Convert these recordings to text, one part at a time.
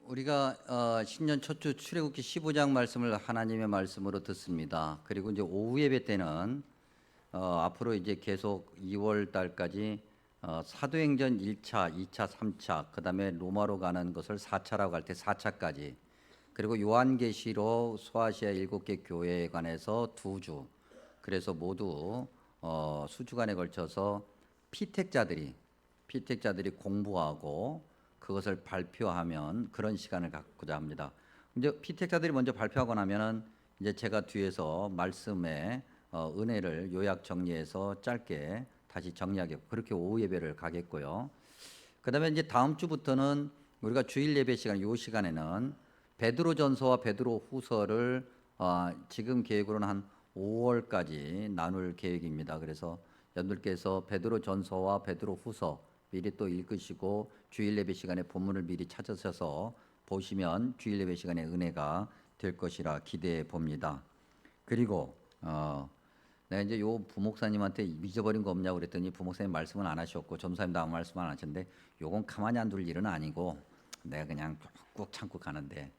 우리가 신년 첫 주 출애굽기 15장 말씀을 하나님의 말씀으로 듣습니다. 그리고 이제 오후 예배 때는 앞으로 이제 계속 2월 달까지 사도행전 1차, 2차, 3차, 그다음에 로마로 가는 것을 4차라고 할 때 4차까지, 그리고 요한계시로 소아시아 7개 교회에 관해서 2주, 그래서 모두 수주간에 걸쳐서 피택자들이 공부하고 그것을 발표하면 그런 시간을 갖고자 합니다. 이제 피택자들이 먼저 발표하고 나면은 이제 제가 뒤에서 말씀의 은혜를 요약 정리해서 짧게 다시 정리하겠고, 그렇게 오후 예배를 가겠고요. 그다음에 이제 다음 주부터는 우리가 주일 예배 시간, 요 시간에는 베드로전서와 베드로후서를 지금 계획으로는 한 5월까지 나눌 계획입니다. 그래서 여러분들께서 베드로전서와 베드로후서 미리 또 읽으시고 주일 예배 시간에 본문을 미리 찾으셔서 보시면 주일 예배 시간에 은혜가 될 것이라 기대해 봅니다. 그리고 내가 이제 요 부목사님한테 잊어버린 거 없냐고 그랬더니 부목사님 말씀은 안 하셨고 점사님도 아무 말씀 안 하셨는데, 요건 가만히 안 둘 일은 아니고 내가 그냥 꾹 참고 가는데,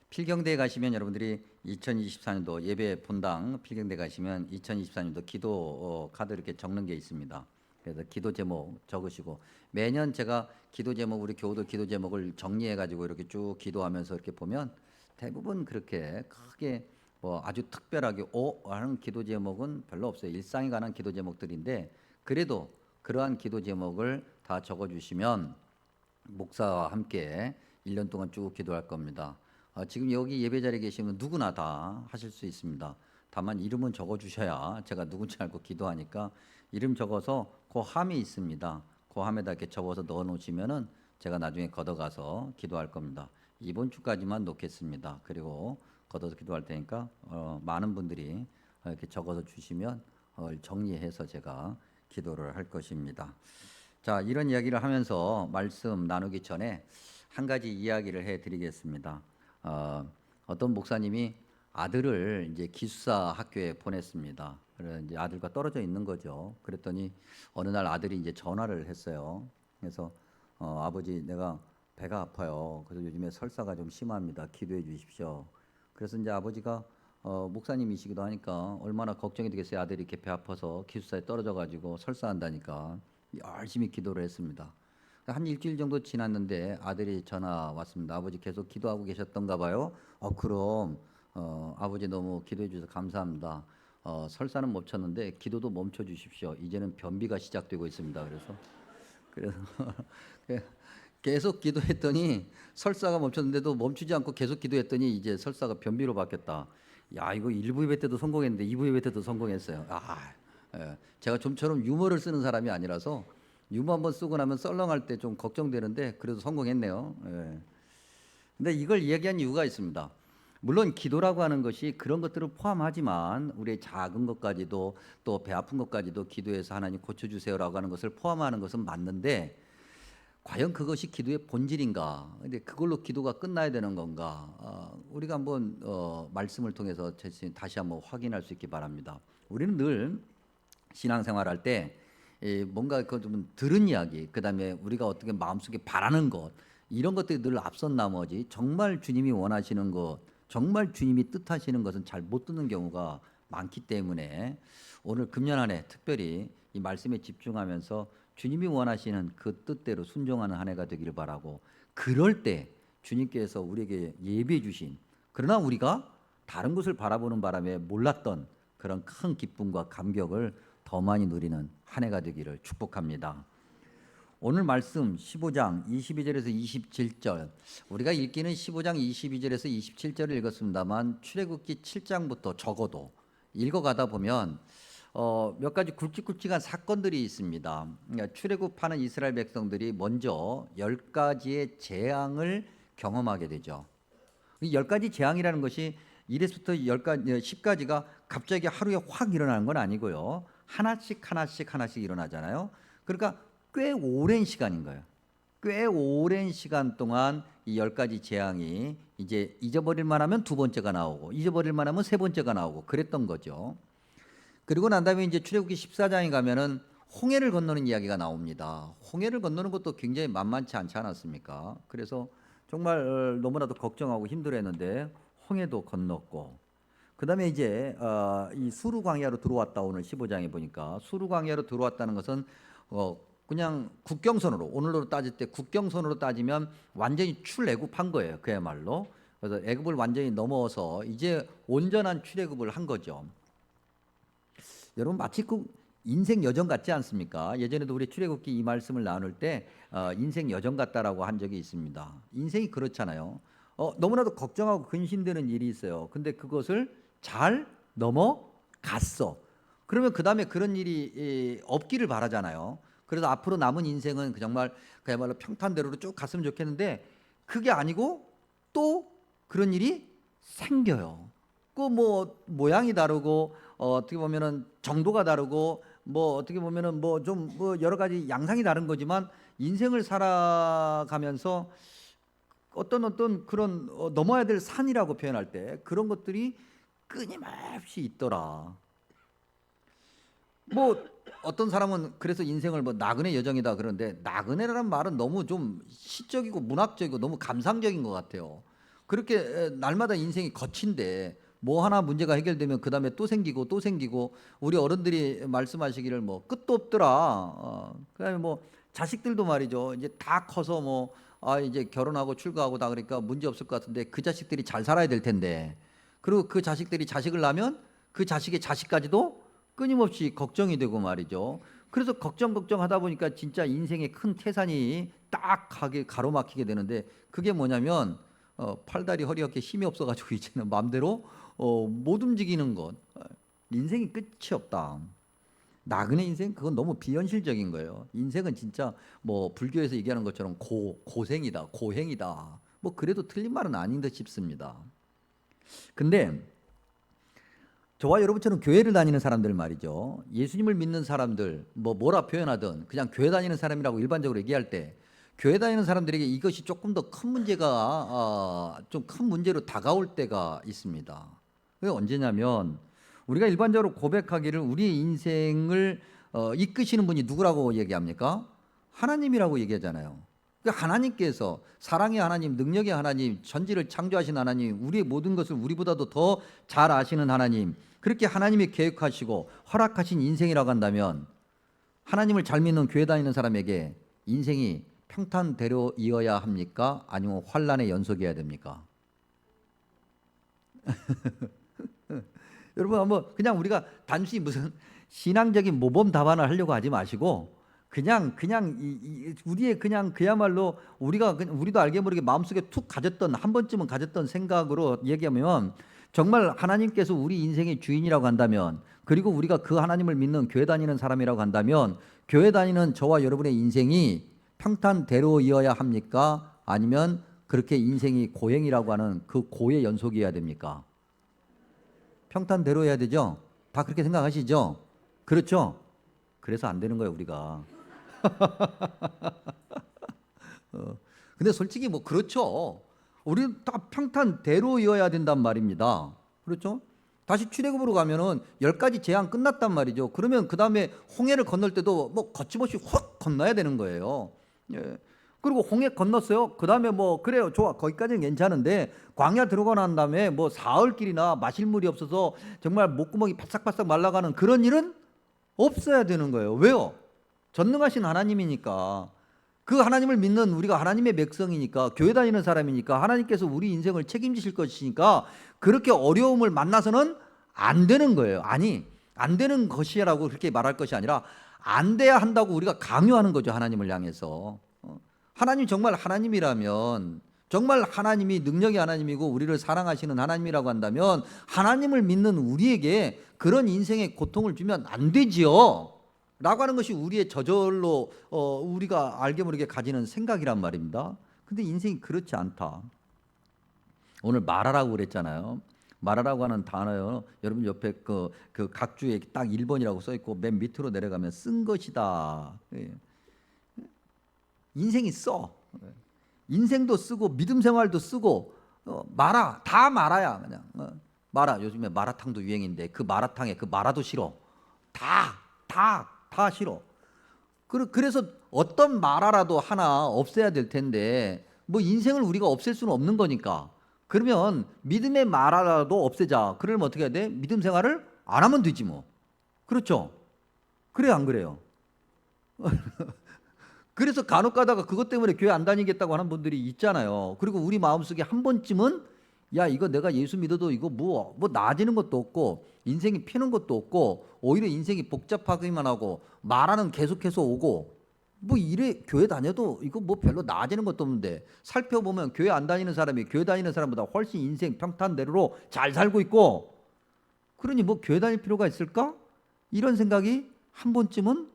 필경대에 가시면 여러분들이 2024년도 예배 본당 필경대 가시면 2024년도 기도 카드 이렇게 적는 게 있습니다. 그래서 기도 제목 적으시고, 매년 제가 기도 제목, 우리 교우들 기도 제목을 정리해 가지고 이렇게 쭉 기도하면서 이렇게 보면 대부분 그렇게 크게 뭐 아주 특별하게 하는 기도 제목은 별로 없어요. 일상에 관한 기도 제목들인데, 그래도 그러한 기도 제목을 다 적어 주시면 목사와 함께 1년 동안 쭉 기도할 겁니다. 지금 여기 예배 자리에 계시면 누구나 다 하실 수 있습니다. 다만 이름은 적어 주셔야 제가 누군지 알고 기도하니까 이름 적어서 그 함이 있습니다. 그 함에다 이렇게 접어서 넣어 놓으시면은 제가 나중에 걷어가서 기도할 겁니다. 이번 주까지만 놓겠습니다. 그리고 걷어서 기도할 테니까 많은 분들이 이렇게 적어서 주시면 정리해서 제가 기도를 할 것입니다. 자, 이런 이야기를 하면서 말씀 나누기 전에 한 가지 이야기를 해드리겠습니다. 어떤 목사님이 아들을 이제 기숙사 학교에 보냈습니다. 그래서 이제 아들과 떨어져 있는 거죠. 그랬더니 어느 날 아들이 이제 전화를 했어요. 그래서 아버지, 내가 배가 아파요. 그래서 요즘에 설사가 좀 심합니다. 기도해 주십시오. 그래서 이제 아버지가 목사님이시기도 하니까 얼마나 걱정이 되겠어요. 아들이 이렇게 배 아파서 기숙사에 떨어져 가지고 설사한다니까 열심히 기도를 했습니다. 한 일주일 정도 지났는데 아들이 전화 왔습니다. 아버지 계속 기도하고 계셨던가 봐요. 그럼 아버지 너무 기도해 주셔서 감사합니다. 설사는 멈췄는데 기도도 멈춰 주십시오. 이제는 변비가 시작되고 있습니다. 그래서 계속 기도했더니 설사가 멈췄는데도 멈추지 않고 계속 기도했더니 이제 설사가 변비로 바뀌었다. 야, 이거 1부 예배 때도 성공했는데 2부 예배 때도 성공했어요. 제가 좀처럼 유머를 쓰는 사람이 아니라서 유머 한번 쓰고 나면 썰렁할 때 좀 걱정되는데 그래도 성공했네요. 예. 근데 이걸 얘기한 이유가 있습니다. 물론 기도라고 하는 것이 그런 것들을 포함하지만 우리의 작은 것까지도, 또 배 아픈 것까지도 기도해서 하나님 고쳐주세요라고 하는 것을 포함하는 것은 맞는데, 과연 그것이 기도의 본질인가? 근데 그걸로 기도가 끝나야 되는 건가? 우리가 한번 말씀을 통해서 다시 한번 확인할 수 있기 바랍니다. 우리는 늘 신앙생활할 때 뭔가 그 좀 들은 이야기, 그다음에 우리가 어떻게 마음속에 바라는 것, 이런 것들이 늘 앞선 나머지 정말 주님이 원하시는 것, 정말 주님이 뜻하시는 것은 잘 못 듣는 경우가 많기 때문에 오늘 금년 한 해 특별히 이 말씀에 집중하면서 주님이 원하시는 그 뜻대로 순종하는 한 해가 되기를 바라고, 그럴 때 주님께서 우리에게 예비해 주신, 그러나 우리가 다른 곳을 바라보는 바람에 몰랐던 그런 큰 기쁨과 감격을 더 많이 누리는 한 해가 되기를 축복합니다. 오늘 말씀 15장 22절에서 27절, 우리가 읽기는 15장 22절에서 27절을 읽었습니다만 출애굽기 7장부터 적어도 읽어가다 보면 몇 가지 굵직굵직한 사건들이 있습니다. 출애굽하는 이스라엘 백성들이 먼저 10가지의 재앙을 경험하게 되죠. 이 10가지 재앙이라는 것이 1에서부터 10가지가 갑자기 하루에 확 일어나는 건 아니고요. 하나씩 일어나잖아요. 그러니까 꽤 오랜 시간인 거예요. 꽤 오랜 시간 동안 이 10가지 재앙이 이제 잊어버릴 만하면 두 번째가 나오고, 잊어버릴 만하면 세 번째가 나오고 그랬던 거죠. 그리고 난 다음에 이제 출애굽기 14장에 가면은 홍해를 건너는 이야기가 나옵니다. 홍해를 건너는 것도 굉장히 만만치 않지 않았습니까? 그래서 정말 너무나도 걱정하고 힘들어했는데 홍해도 건넜고, 그다음에 이제 이 수르 광야로 들어왔다. 오늘 15장에 보니까 수르 광야로 들어왔다는 것은 그냥 국경선으로, 오늘로 따질 때 국경선으로 따지면 완전히 출애굽한 거예요. 그야말로. 그래서 애굽을 완전히 넘어서 이제 온전한 출애굽을 한 거죠. 여러분 마치 그 인생 여정 같지 않습니까? 예전에도 우리 출애굽기 이 말씀을 나눌 때 인생 여정 같다라고 한 적이 있습니다. 인생이 그렇잖아요. 너무나도 걱정하고 근심되는 일이 있어요. 근데 그것을 잘 넘어갔어. 그러면 그 다음에 그런 일이 없기를 바라잖아요. 그래서 앞으로 남은 인생은 정말 그야말로 평탄대로로 쭉 갔으면 좋겠는데 그게 아니고 또 그런 일이 생겨요. 그 뭐 모양이 다르고 어떻게 보면은 정도가 다르고 뭐 어떻게 보면은 뭐 좀 뭐 여러 가지 양상이 다른 거지만 인생을 살아가면서 어떤 그런 넘어야 될 산이라고 표현할 때 그런 것들이 끊임없이 있더라. 뭐 어떤 사람은 그래서 인생을 뭐 나그네 여정이다 그러는데 나그네라는 말은 너무 좀 시적이고 문학적이고 너무 감상적인 것 같아요. 그렇게 날마다 인생이 거친데 뭐 하나 문제가 해결되면 그 다음에 또 생기고 또 생기고 우리 어른들이 말씀하시기를 뭐 끝도 없더라. 그다음에 뭐 자식들도 말이죠. 이제 다 커서 뭐 이제 결혼하고 출가하고 다 그러니까 문제 없을 것 같은데 그 자식들이 잘 살아야 될 텐데 그리고 그 자식들이 자식을 낳으면 그 자식의 자식까지도 끊임없이 걱정이 되고 말이죠. 그래서 걱정하다 보니까 진짜 인생의 큰 태산이 딱 가로막히게 되는데 그게 뭐냐면 팔다리 허리 어깨 힘이 없어가지고 이제는 마음대로 못 움직이는 것. 인생이 끝이 없다. 나그네 인생 그건 너무 비현실적인 거예요. 인생은 진짜 뭐 불교에서 얘기하는 것처럼 고생이다, 고행이다. 뭐 그래도 틀린 말은 아닌 듯 싶습니다. 근데 저와 여러분처럼 교회를 다니는 사람들 말이죠. 예수님을 믿는 사람들 뭐라 표현하든 그냥 교회 다니는 사람이라고 일반적으로 얘기할 때 교회 다니는 사람들에게 이것이 조금 더 큰 문제가 좀 큰 문제로 다가올 때가 있습니다. 그게 언제냐면 우리가 일반적으로 고백하기를 우리의 인생을 이끄시는 분이 누구라고 얘기합니까? 하나님이라고 얘기하잖아요. 그러니까 하나님께서 사랑의 하나님, 능력의 하나님, 전지를 창조하신 하나님, 우리의 모든 것을 우리보다도 더 잘 아시는 하나님, 그렇게 하나님이 계획하시고 허락하신 인생이라고 한다면 하나님을 잘 믿는 교회 다니는 사람에게 인생이 평탄대로 이어야 합니까? 아니면 환란의 연속이어야 됩니까? 여러분 한번 그냥 우리가 단순히 무슨 신앙적인 모범 답안을 하려고 하지 마시고 그냥 우리의 그냥 그야말로 우리도 알게 모르게 마음속에 툭 가졌던 한 번쯤은 가졌던 생각으로 얘기하면 정말 하나님께서 우리 인생의 주인이라고 한다면 그리고 우리가 그 하나님을 믿는 교회 다니는 사람이라고 한다면 교회 다니는 저와 여러분의 인생이 평탄대로이어야 합니까? 아니면 그렇게 인생이 고행이라고 하는 그 고의 연속이어야 됩니까? 평탄대로여야 되죠? 다 그렇게 생각하시죠? 그렇죠? 그래서 안 되는 거예요, 우리가. 근데 솔직히 뭐 그렇죠. 우리는 다 평탄대로여야 된단 말입니다. 그렇죠? 다시 출애굽으로 가면은 10가지 재앙 끝났단 말이죠. 그러면 그 다음에 홍해를 건널 때도 뭐 거침없이 확 건너야 되는 거예요. 예. 그리고 홍해 건넜어요. 그 다음에 뭐 그래요, 좋아, 거기까지는 괜찮은데 광야 들어가 난 다음에 뭐 사흘길이나 마실 물이 없어서 정말 목구멍이 바싹바싹 말라가는 그런 일은 없어야 되는 거예요. 왜요? 전능하신 하나님이니까. 그 하나님을 믿는 우리가 하나님의 백성이니까 교회 다니는 사람이니까 하나님께서 우리 인생을 책임지실 것이니까 그렇게 어려움을 만나서는 안 되는 거예요. 아니, 안 되는 것이라고 그렇게 말할 것이 아니라 안 돼야 한다고 우리가 강요하는 거죠. 하나님을 향해서. 하나님 정말 하나님이라면 정말 하나님이 능력의 하나님이고 우리를 사랑하시는 하나님이라고 한다면 하나님을 믿는 우리에게 그런 인생의 고통을 주면 안 되지요 라고 하는 것이 우리의 저절로 우리가 알게 모르게 가지는 생각이란 말입니다. 근데 인생이 그렇지 않다. 오늘 말하라고 그랬잖아요. 말하라고 하는 단어요. 여러분 옆에 그 각주에 딱 1번이라고 써 있고 맨 밑으로 내려가면 쓴 것이다. 인생이 써. 인생도 쓰고 믿음 생활도 쓰고 말아 다 말아야 그냥 말아. 요즘에 마라탕도 유행인데 그 마라탕에 그 마라도 싫어. 다 싫어. 그래서 어떤 마라라도 하나 없애야 될 텐데 뭐 인생을 우리가 없앨 수는 없는 거니까 그러면 믿음의 마라라도 없애자. 그러면 어떻게 해야 돼? 믿음 생활을 안 하면 되지 뭐. 그렇죠? 그래요, 안 그래요? 그래서 간혹 가다가 그것 때문에 교회 안 다니겠다고 하는 분들이 있잖아요. 그리고 우리 마음속에 한 번쯤은 야, 이거 내가 예수 믿어도 이거 뭐 나아지는 것도 없고 인생이 피는 것도 없고 오히려 인생이 복잡하기만 하고 말하는 계속해서 오고 뭐 이래 교회 다녀도 이거 뭐 별로 나아지는 것도 없는데 살펴보면 교회 안 다니는 사람이 교회 다니는 사람보다 훨씬 인생 평탄대로로 잘 살고 있고 그러니 뭐 교회 다닐 필요가 있을까? 이런 생각이 한 번쯤은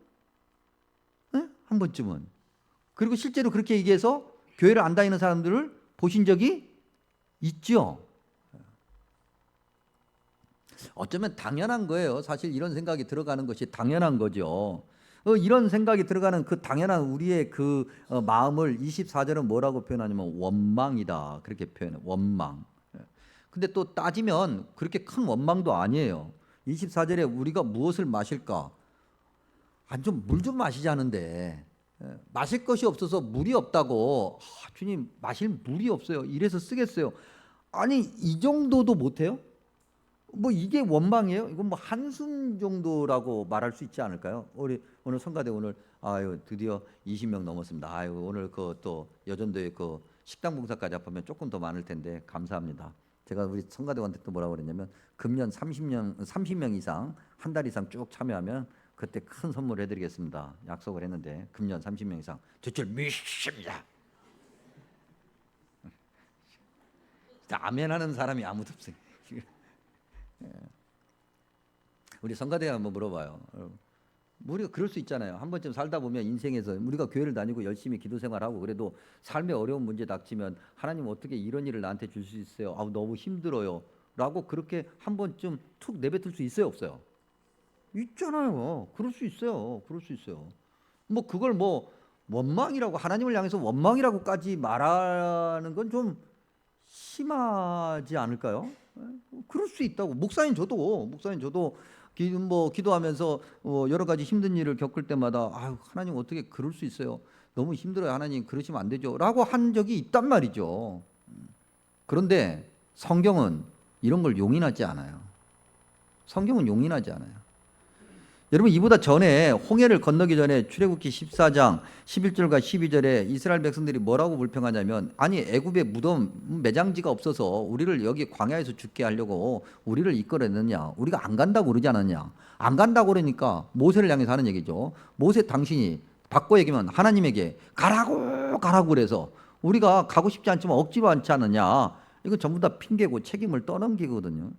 한 번쯤은 그리고 실제로 그렇게 얘기해서 교회를 안 다니는 사람들을 보신 적이 있죠. 어쩌면 당연한 거예요. 사실 이런 생각이 들어가는 것이 당연한 거죠. 이런 생각이 들어가는 그 당연한 우리의 그 마음을 24절은 뭐라고 표현하냐면 원망이다. 그렇게 표현해. 원망. 근데 또 따지면 그렇게 큰 원망도 아니에요. 24절에 우리가 무엇을 마실까? 좀 물 좀 마시자는데 마실 것이 없어서 물이 없다고 주님 마실 물이 없어요. 이래서 쓰겠어요. 아니 이 정도도 못해요? 뭐 이게 원망이에요? 이건 뭐 한숨 정도라고 말할 수 있지 않을까요? 우리 오늘 성가대 오늘 아유 드디어 20명 넘었습니다. 아유 오늘 그 또 여전도에 그 식당 봉사까지 합하면 조금 더 많을 텐데 감사합니다. 제가 우리 성가대원한테 또 뭐라고 그랬냐면 금년 30명 이상 한 달 이상 쭉 참여하면 그때 큰 선물 해드리겠습니다. 약속을 했는데 금년 30명 이상 제출 믿습니다. 진짜 아멘하는 사람이 아무도 없어요. 우리 성가대에 한번 물어봐요. 우리가 그럴 수 있잖아요. 한 번쯤 살다 보면 인생에서 우리가 교회를 다니고 열심히 기도 생활하고 그래도 삶에 어려운 문제 닥치면 하나님 어떻게 이런 일을 나한테 줄 수 있어요? 너무 힘들어요. 라고 그렇게 한 번쯤 툭 내뱉을 수 있어요, 없어요? 있잖아요. 그럴 수 있어요. 그럴 수 있어요. 뭐 그걸 뭐 원망이라고 하나님을 향해서 원망이라고까지 말하는 건 좀 심하지 않을까요? 그럴 수 있다고. 목사님 저도 기도하면서 여러 가지 힘든 일을 겪을 때마다 아유 하나님 어떻게 그럴 수 있어요? 너무 힘들어요. 하나님 그러시면 안 되죠.라고 한 적이 있단 말이죠. 그런데 성경은 이런 걸 용인하지 않아요. 성경은 용인하지 않아요. 여러분 이보다 전에 홍해를 건너기 전에 출애굽기 14장 11절과 12절에 이스라엘 백성들이 뭐라고 불평하냐면 아니 애굽에 무덤 매장지가 없어서 우리를 여기 광야에서 죽게 하려고 우리를 이끌어냈느냐 우리가 안 간다고 그러지 않았냐 안 간다고 그러니까 모세를 향해서 하는 얘기죠. 모세 당신이 바꿔 얘기하면 하나님에게 가라고 그래서 우리가 가고 싶지 않지만 억지로 않지 않느냐 이거 전부 다 핑계고 책임을 떠넘기거든요.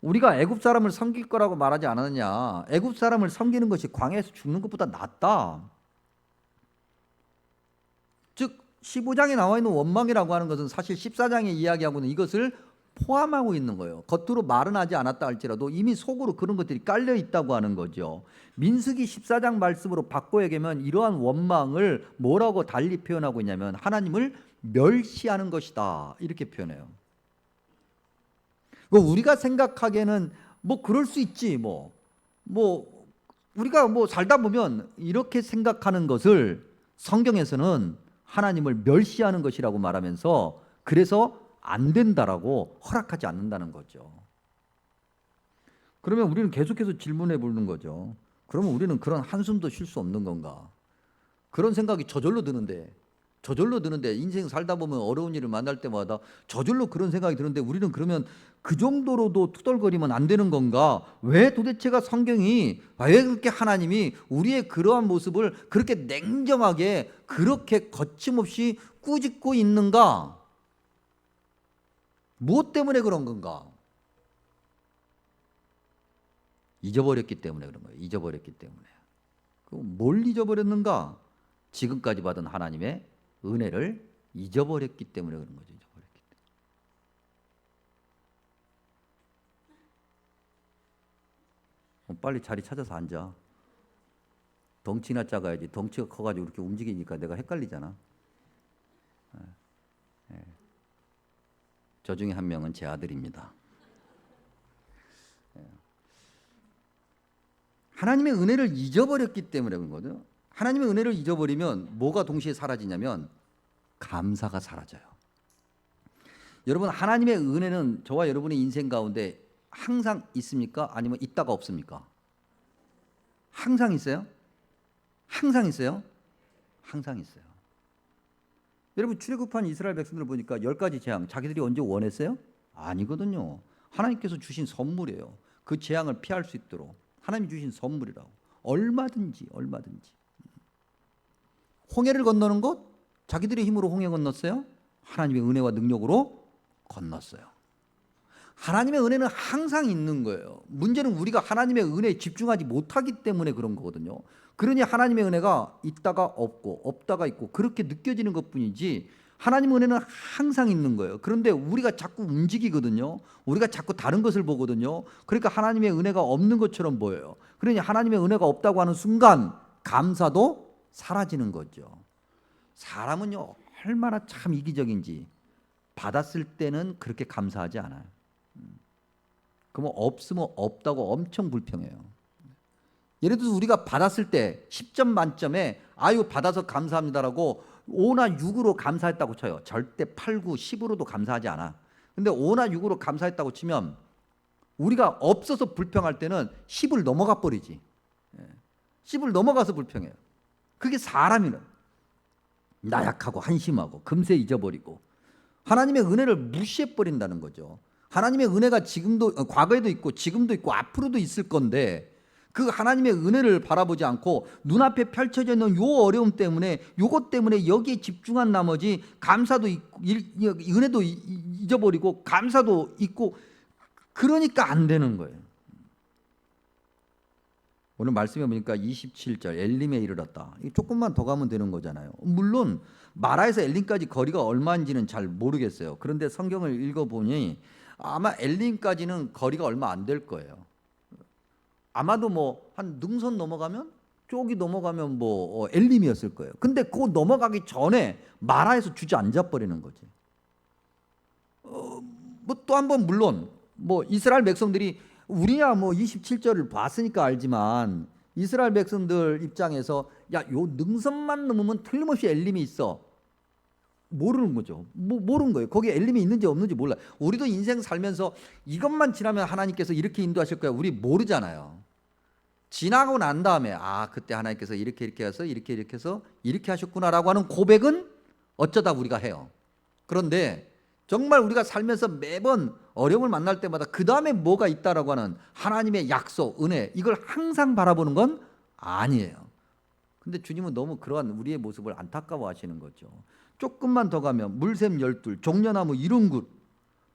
우리가 애굽 사람을 섬길 거라고 말하지 않았느냐. 애굽 사람을 섬기는 것이 광야에서 죽는 것보다 낫다. 즉 15장에 나와 있는 원망이라고 하는 것은 사실 14장에 이야기하고는 이것을 포함하고 있는 거예요. 겉으로 말은 하지 않았다 할지라도 이미 속으로 그런 것들이 깔려 있다고 하는 거죠. 민수기 14장 말씀으로 바꿔 얘기하면 이러한 원망을 뭐라고 달리 표현하고 있냐면 하나님을 멸시하는 것이다. 이렇게 표현해요. 우리가 생각하기에는 뭐 그럴 수 있지 뭐 우리가 뭐 살다 보면 이렇게 생각하는 것을 성경에서는 하나님을 멸시하는 것이라고 말하면서 그래서 안 된다라고 허락하지 않는다는 거죠. 그러면 우리는 계속해서 질문해 보는 거죠. 그러면 우리는 그런 한숨도 쉴 수 없는 건가? 그런 생각이 저절로 드는데 인생 살다 보면 어려운 일을 만날 때마다 저절로 그런 생각이 드는데 우리는 그러면 그 정도로도 투덜거리면 안 되는 건가? 왜 도대체가 성경이 왜 그렇게 하나님이 우리의 그러한 모습을 그렇게 냉정하게 그렇게 거침없이 꾸짖고 있는가? 무엇 때문에 그런 건가? 잊어버렸기 때문에 그런 거예요. 잊어버렸기 때문에. 뭘 잊어버렸는가? 지금까지 받은 하나님의 은혜를 잊어버렸기 때문에 그런 거죠. 잊어버렸기 때문에. 빨리 자리 찾아서 앉아. 덩치나 작아야지. 덩치가 커가지고 이렇게 움직이니까 내가 헷갈리잖아. 저 중에 한 명은 제 아들입니다. 하나님의 은혜를 잊어버렸기 때문에 그런 거죠. 하나님의 은혜를 잊어버리면 뭐가 동시에 사라지냐면 감사가 사라져요. 여러분, 하나님의 은혜는 저와 여러분의 인생 가운데 항상 있습니까? 아니면 있다가 없습니까? 항상 있어요? 항상 있어요? 항상 있어요. 여러분, 출애굽한 이스라엘 백성들을 보니까 10가지 재앙 자기들이 언제 원했어요? 아니거든요. 하나님께서 주신 선물이에요. 그 재앙을 피할 수 있도록 하나님이 주신 선물이라고. 얼마든지. 홍해를 건너는 것 자기들의 힘으로 홍해 건넜어요? 하나님의 은혜와 능력으로 건넜어요. 하나님의 은혜는 항상 있는 거예요. 문제는 우리가 하나님의 은혜에 집중하지 못하기 때문에 그런 거거든요. 그러니 하나님의 은혜가 있다가 없고 없다가 있고 그렇게 느껴지는 것뿐이지 하나님의 은혜는 항상 있는 거예요. 그런데 우리가 자꾸 움직이거든요. 우리가 자꾸 다른 것을 보거든요. 그러니까 하나님의 은혜가 없는 것처럼 보여요. 그러니 하나님의 은혜가 없다고 하는 순간 감사도 사라지는 거죠. 사람은요, 얼마나 참 이기적인지 받았을 때는 그렇게 감사하지 않아요. 그러면 없으면 없다고 엄청 불평해요. 예를 들어서 우리가 받았을 때 10점 만점에 아유 받아서 감사합니다라고 5나 6으로 감사했다고 쳐요. 절대 8, 9, 10으로도 감사하지 않아. 근데 5나 6으로 감사했다고 치면 우리가 없어서 불평할 때는 10을 넘어가 버리지. 10을 넘어가서 불평해요. 그게 사람이는 나약하고 한심하고 금세 잊어버리고 하나님의 은혜를 무시해 버린다는 거죠. 하나님의 은혜가 지금도 과거에도 있고 지금도 있고 앞으로도 있을 건데 그 하나님의 은혜를 바라보지 않고 눈앞에 펼쳐져 있는 요 어려움 때문에 요것 때문에 여기에 집중한 나머지 감사도 있고 은혜도 잊어버리고 감사도 있고 그러니까 안 되는 거예요. 오늘 말씀해 보니까 27절 엘림에 이르렀다. 조금만 더 가면 되는 거잖아요. 물론 마라에서 엘림까지 거리가 얼마인지는 잘 모르겠어요. 그런데 성경을 읽어보니 아마 엘림까지는 거리가 얼마 안 될 거예요. 아마도 뭐 한 능선 넘어가면 쪽이 넘어가면 뭐 엘림이었을 거예요. 근데 그거 넘어가기 전에 마라에서 주저앉아 버리는 거지. 뭐 또 한 번 물론 뭐 이스라엘 백성들이 우리야 뭐 27절을 봤으니까 알지만 이스라엘 백성들 입장에서 야, 요 능선만 넘으면 틀림없이 엘림이 있어. 모르는 거죠. 모르는 거예요. 거기에 엘림이 있는지 없는지 몰라요. 우리도 인생 살면서 이것만 지나면 하나님께서 이렇게 인도하실 거야. 우리 모르잖아요. 지나고 난 다음에 아, 그때 하나님께서 이렇게 해서 이렇게 해서 이렇게 하셨구나라고 하는 고백은 어쩌다 우리가 해요. 그런데 정말 우리가 살면서 매번 어려움을 만날 때마다 그 다음에 뭐가 있다라고 하는 하나님의 약속, 은혜 이걸 항상 바라보는 건 아니에요. 근데 주님은 너무 그러한 우리의 모습을 안타까워하시는 거죠. 조금만 더 가면 물샘 12, 종려나무 70그루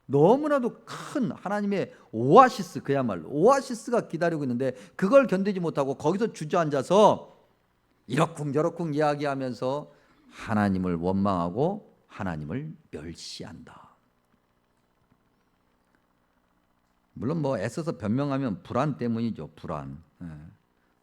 너무나도 큰 하나님의 오아시스 그야말로 오아시스가 기다리고 있는데 그걸 견디지 못하고 거기서 주저앉아서 이러쿵저러쿵 이야기하면서 하나님을 원망하고 하나님을 멸시한다. 물론 뭐 애써서 변명하면 불안 때문이죠. 불안.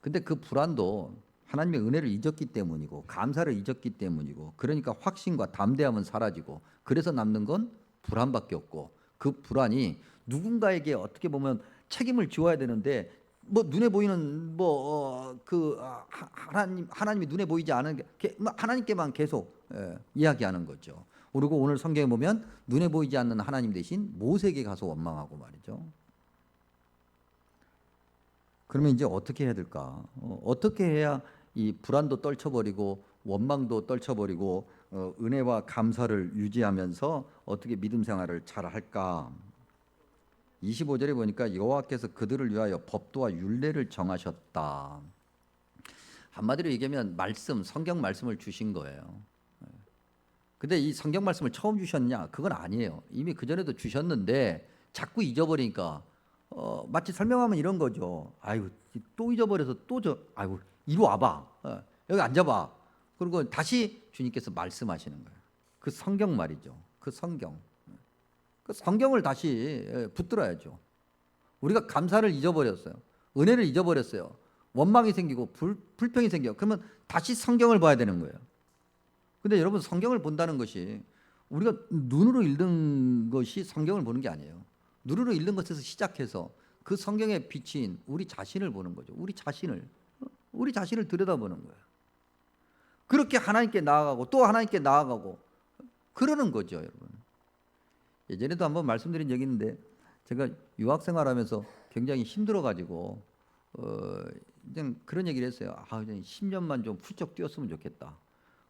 근데 그 불안도 하나님의 은혜를 잊었기 때문이고 감사를 잊었기 때문이고 그러니까 확신과 담대함은 사라지고 그래서 남는 건 불안밖에 없고 그 불안이 누군가에게 어떻게 보면 책임을 지어야 되는데 뭐 눈에 보이는 하나님이 눈에 보이지 않은 게 하나님께만 계속 이야기하는 거죠. 그리고 오늘 성경에 보면 눈에 보이지 않는 하나님 대신 모세에게 가서 원망하고 말이죠. 그러면 이제 어떻게 해야 될까? 어떻게 해야 이 불안도 떨쳐버리고 원망도 떨쳐버리고 은혜와 감사를 유지하면서 어떻게 믿음 생활을 잘 할까? 25절에 보니까 여호와께서 그들을 위하여 법도와 율례를 정하셨다. 한마디로 얘기하면 성경 말씀을 주신 거예요. 근데 이 성경 말씀을 처음 주셨냐? 그건 아니에요. 이미 그전에도 주셨는데 자꾸 잊어버리니까 마치 설명하면 이런 거죠. 아이고 또 잊어버려서 아이고 이리 와봐. 여기 앉아봐. 그리고 다시 주님께서 말씀하시는 거예요. 그 성경 말이죠. 그 성경을 다시 붙들어야죠. 우리가 감사를 잊어버렸어요. 은혜를 잊어버렸어요. 원망이 생기고 불평이 생겨요. 그러면 다시 성경을 봐야 되는 거예요. 근데 여러분 성경을 본다는 것이 우리가 눈으로 읽는 것이 성경을 보는 게 아니에요. 눈으로 읽는 것에서 시작해서 그 성경에 비친 우리 자신을 보는 거죠. 우리 자신을 들여다보는 거예요. 그렇게 하나님께 나아가고 또 하나님께 나아가고 그러는 거죠, 여러분. 예전에도 한번 말씀드린 적이 있는데 제가 유학 생활하면서 굉장히 힘들어가지고 그런 얘기를 했어요. 10년만 좀 훌쩍 뛰었으면 좋겠다.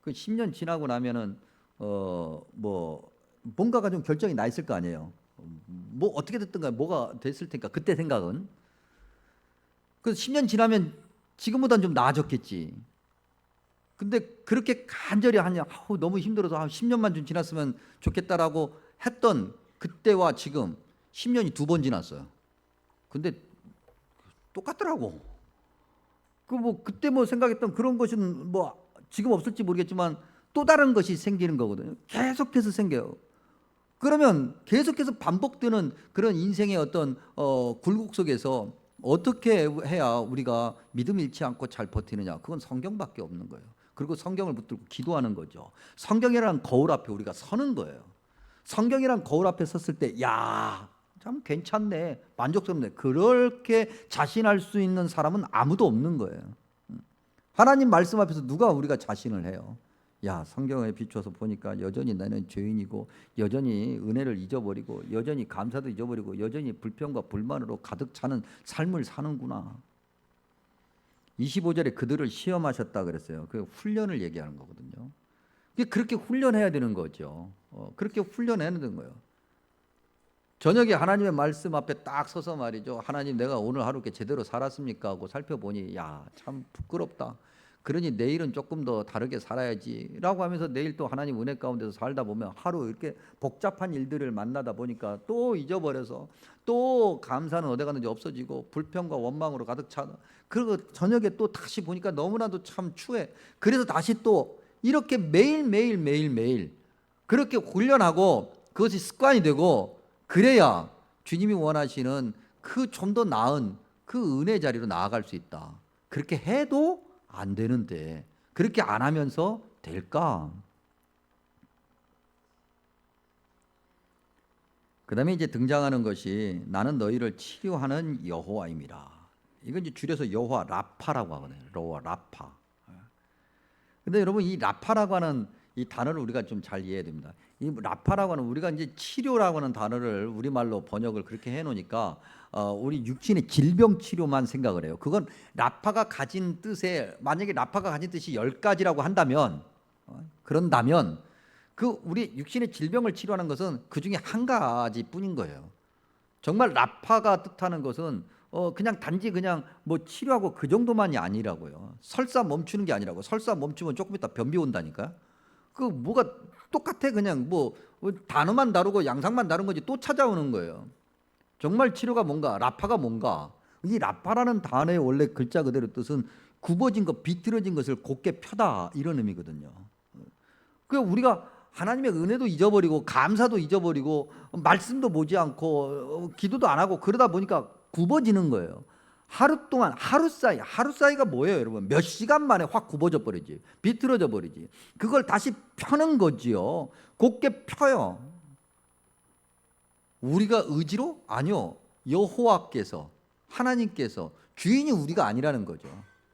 그 10년 지나고 나면은 뭐 뭔가가 좀 결정이 나 있을 거 아니에요. 뭐 어떻게 됐든가 뭐가 됐을 테니까 그때 생각은. 그래서 10년 지나면 지금보다는 좀 나아졌겠지. 근데 그렇게 간절히 너무 힘들어서 한 10년만 좀 지났으면 좋겠다라고 했던 그때와 지금 10년이 2번 지났어요. 근데 똑같더라고. 그때 생각했던 그런 것은 지금 없을지 모르겠지만 또 다른 것이 생기는 거거든요. 계속해서 생겨요. 그러면 계속해서 반복되는 그런 인생의 어떤 굴곡 속에서 어떻게 해야 우리가 믿음 잃지 않고 잘 버티느냐? 그건 성경밖에 없는 거예요. 그리고 성경을 붙들고 기도하는 거죠. 성경이라는 거울 앞에 우리가 서는 거예요. 성경이라는 거울 앞에 섰을 때, 참 괜찮네, 만족스럽네. 그렇게 자신할 수 있는 사람은 아무도 없는 거예요. 하나님 말씀 앞에서 누가 우리가 자신을 해요? 성경에 비추어서 보니까 여전히 나는 죄인이고 여전히 은혜를 잊어버리고 여전히 감사도 잊어버리고 여전히 불평과 불만으로 가득 차는 삶을 사는구나. 25절에 그들을 시험하셨다 그랬어요. 그 훈련을 얘기하는 거거든요. 그렇게 훈련해야 되는 거죠. 그렇게 훈련해야 되는 거예요. 저녁에 하나님의 말씀 앞에 딱 서서 말이죠. 하나님, 내가 오늘 하루 이렇게 제대로 살았습니까? 하고 살펴보니 참 부끄럽다. 그러니 내일은 조금 더 다르게 살아야지 라고 하면서 내일 또 하나님 은혜 가운데서 살다 보면 하루 이렇게 복잡한 일들을 만나다 보니까 또 잊어버려서 또 감사는 어디 갔는지 없어지고 불평과 원망으로 가득 차. 그리고 저녁에 또 다시 보니까 너무나도 참 추해. 그래서 다시 또 이렇게 매일 그렇게 훈련하고 그것이 습관이 되고, 그래야 주님이 원하시는 그 좀 더 나은 그 은혜 자리로 나아갈 수 있다. 그렇게 해도 안 되는데 그렇게 안 하면서 될까? 그 다음에 이제 등장하는 것이 나는 너희를 치료하는 여호와임이라. 이건 이제 줄여서 여호와 라파라고 하거든요. 여호와 라파. 근데 여러분, 이 라파라고 하는 이 단어를 우리가 좀 잘 이해해야 됩니다. 이 라파라고 하는, 우리가 이제 치료라고 하는 단어를 우리말로 번역을 그렇게 해놓으니까 우리 육신의 질병 치료만 생각을 해요. 그건 라파가 가진 뜻에, 만약에 라파가 가진 뜻이 10가지라고 한다면, 그런다면 그 우리 육신의 질병을 치료하는 것은 그 중에 한 가지뿐인 거예요. 정말 라파가 뜻하는 것은 그냥 단지 뭐 치료하고 그 정도만이 아니라고요. 설사 멈추는 게 아니라고. 설사 멈추면 조금 있다 변비 온다니까. 그 뭐가 똑같아. 그냥 뭐 단어만 다르고 양상만 다른 거지 또 찾아오는 거예요. 정말 치료가 뭔가, 라파가 뭔가. 이 라파라는 단어의 원래 글자 그대로 뜻은 굽어진 것, 비틀어진 것을 곧게 펴다, 이런 의미거든요. 그 우리가 하나님의 은혜도 잊어버리고 감사도 잊어버리고 말씀도 보지 않고 기도도 안 하고 그러다 보니까 굽어지는 거예요. 하루 동안, 하루 사이가 뭐예요, 여러분? 몇 시간 만에 확 굽어져 버리지, 비틀어져 버리지. 그걸 다시 펴는 거지요. 곧게 펴요. 우리가 의지로? 아니요. 여호와께서, 하나님께서. 주인이 우리가 아니라는 거죠.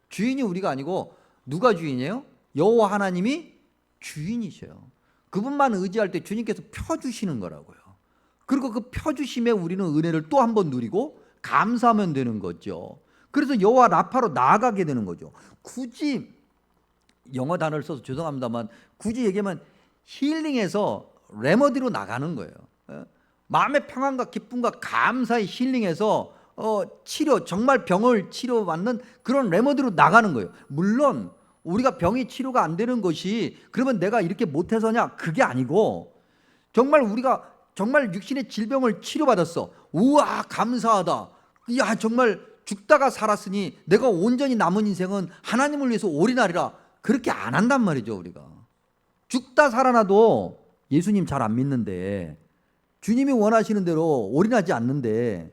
주인이 우리가 아니고 누가 주인이에요? 여호와 하나님이 주인이셔요. 그분만 의지할 때 주님께서 펴주시는 거라고요. 그리고 그 펴주심에 우리는 은혜를 또 한 번 누리고 감사하면 되는 거죠. 그래서 여호와 라파로 나아가게 되는 거죠. 굳이 영어 단어를 써서 죄송합니다만, 굳이 얘기하면 힐링해서 레머디로 나가는 거예요. 마음의 평안과 기쁨과 감사의 힐링해서 치료, 정말 병을 치료받는 그런 레머디로 나가는 거예요. 물론 우리가 병이 치료가 안 되는 것이 그러면 내가 이렇게 못해서냐, 그게 아니고, 정말 우리가 정말 육신의 질병을 치료받았어. 우와, 감사하다. 야, 정말 죽다가 살았으니 내가 온전히 남은 인생은 하나님을 위해서 올인하리라. 그렇게 안 한단 말이죠. 우리가 죽다 살아나도 예수님 잘 안 믿는데, 주님이 원하시는 대로 올인하지 않는데,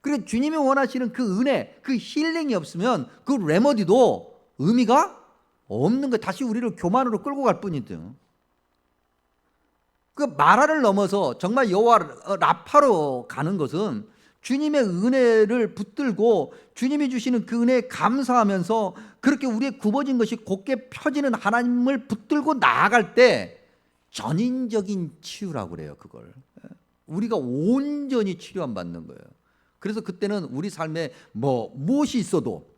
그래 주님이 원하시는 그 은혜, 그 힐링이 없으면 그 레머디도 의미가 없는 거예요. 다시 우리를 교만으로 끌고 갈 뿐이죠. 그 마라를 넘어서 정말 여호와 라파로 가는 것은 주님의 은혜를 붙들고 주님이 주시는 그 은혜에 감사하면서 그렇게 우리의 굽어진 것이 곧게 펴지는 하나님을 붙들고 나아갈 때 전인적인 치유라고 그래요. 그걸 우리가 온전히 치료함 받는 거예요. 그래서 그때는 우리 삶에 무엇이 있어도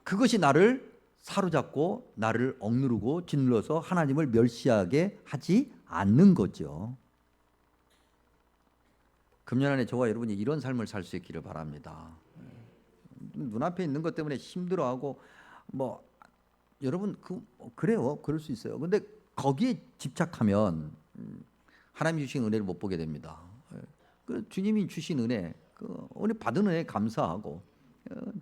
그것이 나를 사로잡고 나를 억누르고 짓눌러서 하나님을 멸시하게 하지 않는 거죠. 금년 안에 저와 여러분이 이런 삶을 살 수 있기를 바랍니다. 눈앞에 있는 것 때문에 힘들어하고 여러분 그래요. 그럴 수 있어요. 근데 거기에 집착하면 하나님이 주신 은혜를 못 보게 됩니다. 주님이 주신 은혜, 은혜 받은 은혜에 감사하고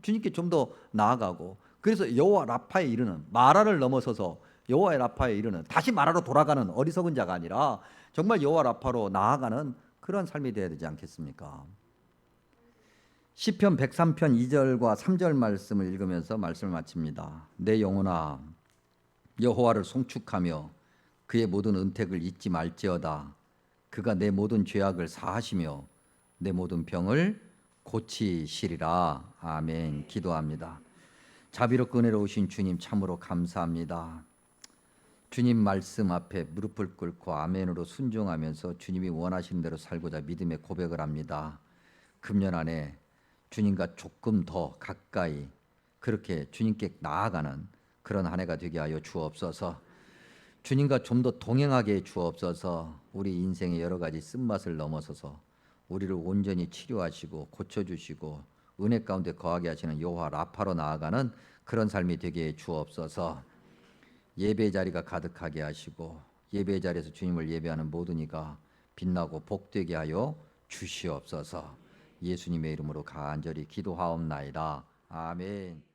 주님께 좀 더 나아가고, 그래서 여호와 라파에 이르는, 마라를 넘어서서 여호와 라파에 이르는, 다시 마라로 돌아가는 어리석은 자가 아니라 정말 여호와 라파로 나아가는 그런 삶이 되어야 되지 않겠습니까? 시편 103편 2절과 3절 말씀을 읽으면서 말씀을 마칩니다. 내 영혼아 여호와를 송축하며 그의 모든 은택을 잊지 말지어다. 그가 내 모든 죄악을 사하시며 내 모든 병을 고치시리라. 아멘. 기도합니다. 자비롭고 은혜로우신 주님 참으로 감사합니다. 주님 말씀 앞에 무릎을 꿇고 아멘으로 순종하면서 주님이 원하시는 대로 살고자 믿음의 고백을 합니다. 금년 안에 주님과 조금 더 가까이 그렇게 주님께 나아가는 그런 한 해가 되게 하여 주옵소서. 주님과 좀 더 동행하게 해 주옵소서. 우리 인생의 여러 가지 쓴맛을 넘어서서 우리를 온전히 치료하시고 고쳐주시고 은혜 가운데 거하게 하시는 여호와 라파로 나아가는 그런 삶이 되게 해 주옵소서. 예배 자리가 가득하게 하시고 예배 자리에서 주님을 예배하는 모든 이가 빛나고 복되게 하여 주시옵소서. 예수님의 이름으로 간절히 기도하옵나이다. 아멘.